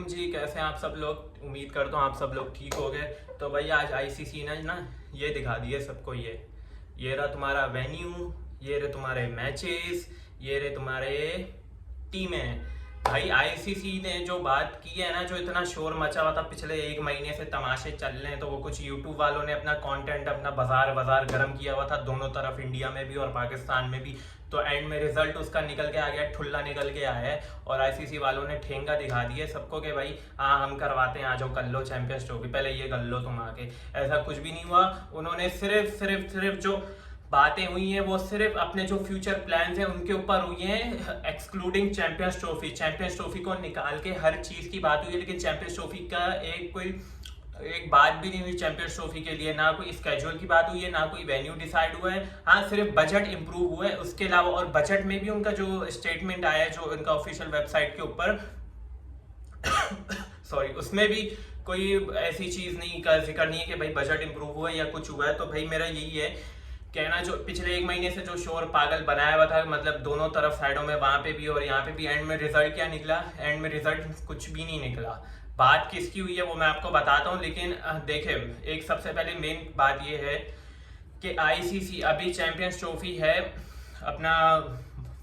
जी, कैसे हैं आप सब लोग। उम्मीद करता हूँ आप सब लोग ठीक हो गए। तो भाई आज आईसीसी ने ना ये दिखा दिए सबको। ये रहा तुम्हारा वेन्यू, ये रहे तुम्हारे मैचेस, ये रहे तुम्हारे टीमें। भाई आईसीसी ने जो बात की है ना, जो इतना शोर मचा हुआ था पिछले एक महीने से, तमाशे चल रहे हैं, तो वो कुछ यूट्यूब वालों ने अपना कंटेंट, अपना बाजार बाजार गर्म किया हुआ था दोनों तरफ, इंडिया में भी और पाकिस्तान में भी। तो एंड में रिजल्ट उसका निकल के आ गया, ठुल्ला निकल के आया है। और आईसीसी वालों ने ठेंगा दिखा दिया सबको कि भाई हाँ हम करवाते हैं, आ जाओ कर लो चैंपियंस ट्रॉफी, पहले ये कर लो तुम आके। ऐसा कुछ भी नहीं हुआ। उन्होंने सिर्फ जो बातें हुई हैं वो सिर्फ अपने जो फ्यूचर प्लान्स हैं उनके ऊपर हुई हैं, excluding champions trophy. Champions trophy को निकाल के हर चीज की बात हुई है, लेकिन चैंपियंस ट्रॉफी का एक बात भी नहीं हुई चैंपियंस ट्रॉफी के लिए। ना कोई स्केड्यूल की बात हुई है, ना कोई वेन्यू डिसाइड हुआ है। हाँ, सिर्फ बजट इंप्रूव हुआ है उसके अलावा। और बजट में भी उनका जो स्टेटमेंट आया है, जो उनका ऑफिशियल वेबसाइट के ऊपर सॉरी, उसमें भी कोई ऐसी चीज नहीं का जिक्र नहीं है कि भाई बजट इंप्रूव हुआ है या कुछ हुआ है। तो भाई मेरा यही है कहना, जो पिछले एक महीने से जो शोर पागल बनाया हुआ था, मतलब दोनों तरफ साइडों में, वहां पे भी और यहाँ पे भी, एंड में रिजल्ट क्या निकला? एंड में रिजल्ट कुछ भी नहीं निकला। बात किसकी हुई है वो मैं आपको बताता हूँ, लेकिन देखे, एक सबसे पहले मेन बात ये है कि आईसीसी अभी चैंपियंस ट्रॉफी है अपना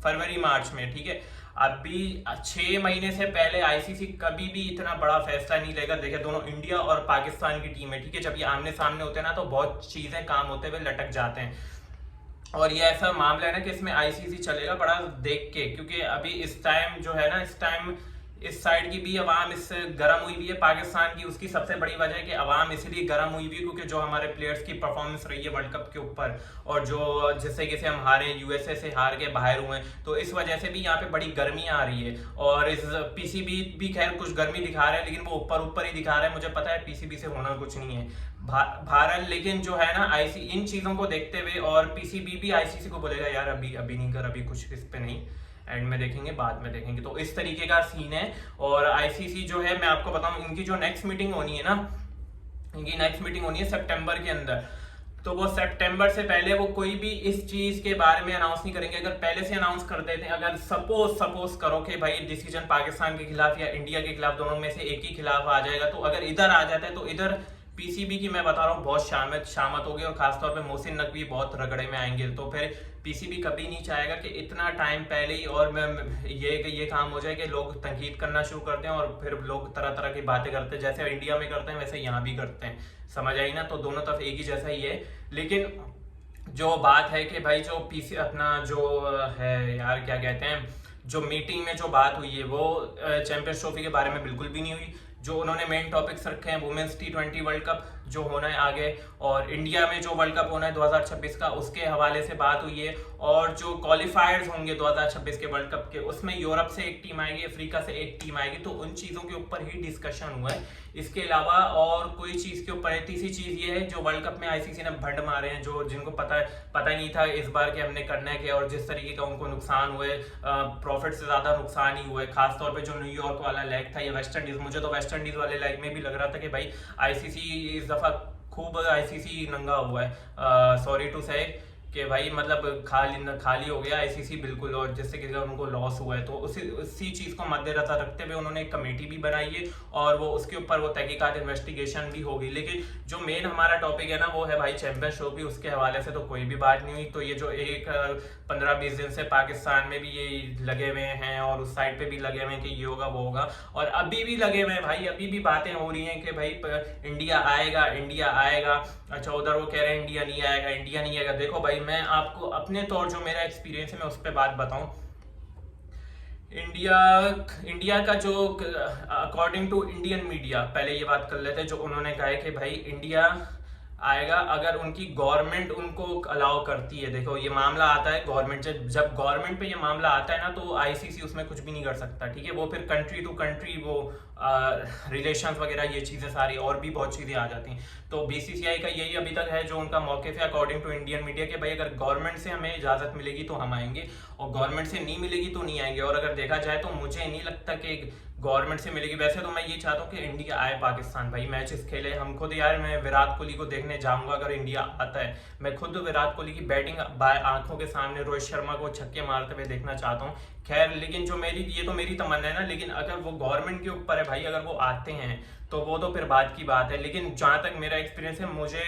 फरवरी मार्च में, ठीक है। अभी 6 महीने से पहले आईसीसी कभी भी इतना बड़ा फैसला नहीं लेगा। देखिए, दोनों इंडिया और पाकिस्तान की टीम है, ठीक है। जब ये आमने सामने होते हैं ना, तो बहुत चीजें काम होते हुए लटक जाते हैं। और ये ऐसा मामला है ना कि इसमें आईसीसी चलेगा बड़ा देख के, क्योंकि अभी इस टाइम जो है ना, इस टाइम इस साइड की भी अवाम इससे गर्म हुई हुई है पाकिस्तान की। उसकी सबसे बड़ी वजह है कि अवाम इसलिए गर्म हुई हुई है क्योंकि जो हमारे प्लेयर्स की परफॉर्मेंस रही है वर्ल्ड कप के ऊपर, और जो जिससे कि हम हारे, यूएसए से हार के बाहर हुए, तो इस वजह से भी यहाँ पे बड़ी गर्मी आ रही है। और इस पीसीबी भी खैर कुछ गर्मी दिखा रहा है, लेकिन वो ऊपर ऊपर ही दिखा रहा है। मुझे पता है पीसीबी से होना कुछ नहीं है भारत, लेकिन जो है ना आईसी इन चीजों को देखते हुए, और पीसीबी भी आईसीसी को बोलेगा यार अभी नहीं कर, अभी कुछ इस पे नहीं, एंड में देखेंगे, बाद में देखेंगे। तो इस तरीके का सीन है। और आईसीसी जो है, मैं आपको बताऊं, इनकी जो नेक्स्ट मीटिंग होनी है ना, इनकी नेक्स्ट मीटिंग होनी है सितंबर के अंदर। तो वो सितंबर से पहले वो कोई भी इस चीज के बारे में अनाउंस नहीं करेंगे। अगर पहले से अनाउंस कर देते हैं, अगर सपोज करो कि भाई डिसीजन पाकिस्तान के खिलाफ या इंडिया के खिलाफ, दोनों में से एक ही खिलाफ आ जाएगा, तो अगर इधर आ जाता है तो इधर पीसीबी की मैं बता रहा हूँ बहुत शामत होगी, और खासतौर पे मोहसिन नकवी बहुत रगड़े में आएंगे। तो फिर पीसीबी कभी नहीं चाहेगा कि इतना टाइम पहले ही और मैं ये काम हो जाए कि लोग तनकीद करना शुरू करते हैं, और फिर लोग तरह तरह की बातें करते हैं, जैसे इंडिया में करते हैं वैसे यहाँ भी करते हैं। समझ आई ना? तो दोनों तरफ एक ही जैसा ही है। लेकिन जो बात है कि भाई जो पीसी अपना जो है यार, क्या कहते हैं, जो मीटिंग में जो बात हुई है वो चैंपियंस ट्रॉफी के बारे में बिल्कुल भी नहीं हुई। जो उन्होंने मेन टॉपिक्स रखे हैं, वुमेन्स T20 वर्ल्ड कप जो होना है आगे, और इंडिया में जो वर्ल्ड कप होना है 2026 का, उसके हवाले से बात हुई है। और जो क्वालिफायर्स होंगे 2026 के वर्ल्ड कप के, उसमें यूरोप से एक टीम आएगी, अफ्रीका से एक टीम आएगी। तो उन चीजों के ऊपर ही डिस्कशन हुआ है। इसके अलावा और कोई चीज के ऊपर है। तीसरी चीज ये है, जो वर्ल्ड कप में आईसीसी ने भंड मारे हैं, जो जिनको पता ही नहीं था इस बार के हमने करना है क्या, और जिस तरीके का उनको नुकसान हुए, प्रॉफिट से ज्यादा नुकसान ही हुए। खासतौर पे जो न्यूयॉर्क वाला लेग था या वेस्ट इंडीज, मुझे तो वेस्ट इंडीज वाले लेग में भी लग रहा था कि भाई आईसीसी इस दफा खूब आईसीसी नंगा हुआ है, सॉरी टू से, कि भाई मतलब खाली हो गया आईसीसी बिल्कुल, और जिससे कि उनको लॉस हुआ है। तो उसी चीज को मद्देनजर रखते हुए उन्होंने एक कमेटी भी बनाई है, और वो उसके ऊपर वो तहकीकात इन्वेस्टिगेशन भी होगी। लेकिन जो मेन हमारा टॉपिक है ना, वो है भाई चैंपियंस ट्रॉफी। उसके हवाले से तो कोई भी बात नहीं हुई। तो ये जो 15-20 दिन से पाकिस्तान में भी ये लगे हुए हैं, और उस साइड पे भी लगे हुए हैं कि ये होगा वो होगा, और अभी भी लगे हुए हैं भाई। अभी भी बातें हो रही हैं कि भाई इंडिया आएगा। अच्छा, उधर वो कह रहे हैं इंडिया नहीं आएगा। देखो भाई, मैं आपको अपने तौर जो मेरा एक्सपीरियंस है मैं उस पर बात बताऊं। इंडिया का जो अकॉर्डिंग टू इंडियन मीडिया, पहले ये बात कर लेते हैं, जो उन्होंने कहा है कि भाई इंडिया आएगा अगर उनकी गवर्नमेंट उनको अलाउ करती है। देखो, ये मामला आता है गवर्नमेंट से, जब गवर्नमेंट पे ये मामला आता है ना, तो आईसीसी उसमें कुछ भी नहीं कर सकता, ठीक है। वो फिर कंट्री टू कंट्री वो रिलेशंस वगैरह ये चीजें सारी और भी बहुत चीजें आ जाती हैं। तो बीसीसीआई का यही अभी तक है जो उनका मौक़िफ़ है अकॉर्डिंग टू इंडियन मीडिया, कि भाई अगर गवर्नमेंट से हमें इजाजत मिलेगी तो हम आएंगे, और गवर्नमेंट से नहीं मिलेगी तो नहीं आएंगे। और अगर देखा जाए तो मुझे नहीं लगता कि गवर्नमेंट से मिलेगी। वैसे तो मैं ये चाहता हूँ कि इंडिया आए पाकिस्तान, भाई मैचेस खेले। हम खुद यार, मैं विराट कोहली को देखने जाऊंगा अगर इंडिया आता है। मैं खुद विराट कोहली की बैटिंग आंखों के सामने रोहित शर्मा को छक्के मारते हुए देखना चाहता हूँ खैर लेकिन जो मेरी ये तो मेरी तमन्ना है ना, लेकिन अगर वो गवर्नमेंट के ऊपर है भाई, अगर वो आते हैं तो वो तो फिर बात की बात है। लेकिन जहाँ तक मेरा एक्सपीरियंस है, मुझे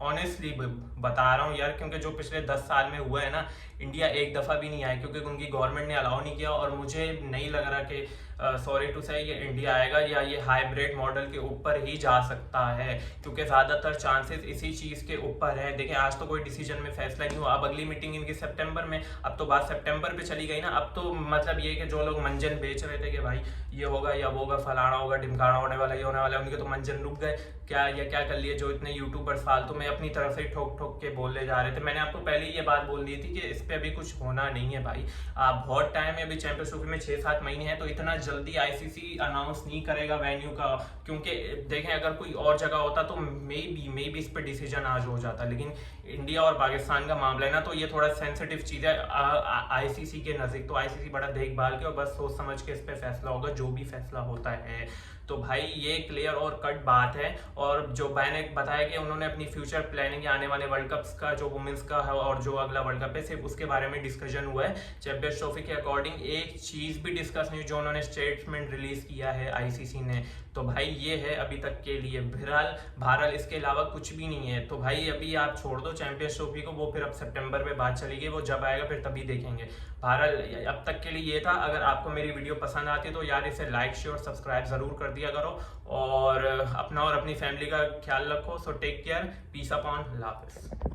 ऑनेस्टली बता रहा हूँ यार, क्योंकि जो पिछले 10 साल में हुआ है ना, इंडिया एक दफ़ा भी नहीं आया क्योंकि उनकी गवर्नमेंट ने अलाउ नहीं किया। और मुझे नहीं लग रहा कि सॉरी टू से ये इंडिया आएगा या ये हाइब्रिड मॉडल के ऊपर ही जा सकता है, क्योंकि ज़्यादातर चांसेस इसी चीज़ के ऊपर है। देखिए आज तो कोई डिसीजन में फैसला नहीं हुआ, अब अगली मीटिंग इनकी सितंबर में, अब तो बात सितंबर पे चली गई ना। अब तो मतलब ये कि जो लोग मंजन बेच रहे थे कि भाई ये होगा या वो होगा, फलाना होगा, ढिमकाना होने वाला, ये होने वाला, उनके तो मंजन रुक गए। क्या या क्या कर लिए जो इतने यूट्यूबर्स फालतू में अपनी तरफ से ठोक ठोक के बोलने जा रहे थे। मैंने आपको पहले ही ये बात बोल दी थी कि इस पे अभी कुछ होना नहीं है भाई। आप बहुत टाइम है, अभी चैंपियंस ट्रॉफी में 6-7 महीने हैं, तो इतना जल्दी आईसीसी अनाउंस नहीं करेगा वेन्यू का। क्योंकि देखें अगर कोई और जगह होता तो मे बी इस पे डिसीजन आज हो जाता, लेकिन इंडिया और पाकिस्तान का मामला है ना, तो ये थोड़ा सेंसिटिव चीज़ है आईसीसी के नज़दीक। तो आईसीसी बड़ा देखभाल के और बस सोच समझ के इस पे फैसला होगा, जो भी फैसला होता है। तो भाई ये क्लियर और कट बात है। और जो मैंने बताया कि उन्होंने अपनी फ्यूचर प्लानिंग आने वाले वर्ल्ड कप्स का, जो वुमेंस का है और जो अगला वर्ल्ड कप है, सिर्फ उसके बारे में डिस्कशन हुआ है। चैंपियंस ट्रॉफी के अकॉर्डिंग एक चीज़ भी डिस्कस नहीं, जो उन्होंने स्टेटमेंट रिलीज किया है आईसीसी ने। तो भाई ये है अभी तक के लिए बहरहाल इसके अलावा कुछ भी नहीं है। तो भाई अभी आप छोड़ दो चैंपियंस ट्रॉफी को, वो फिर अब सितंबर में बात चलेगी, वो जब आएगा फिर तभी देखेंगे। बहरहाल अब तक के लिए ये था। अगर आपको मेरी वीडियो पसंद आती है तो यार इसे लाइक शेयर सब्सक्राइब जरूर कर दिया करो, और अपना और अपनी फैमिली का ख्याल रखो। So take care, peace upon, अल्लाह हाफिज़।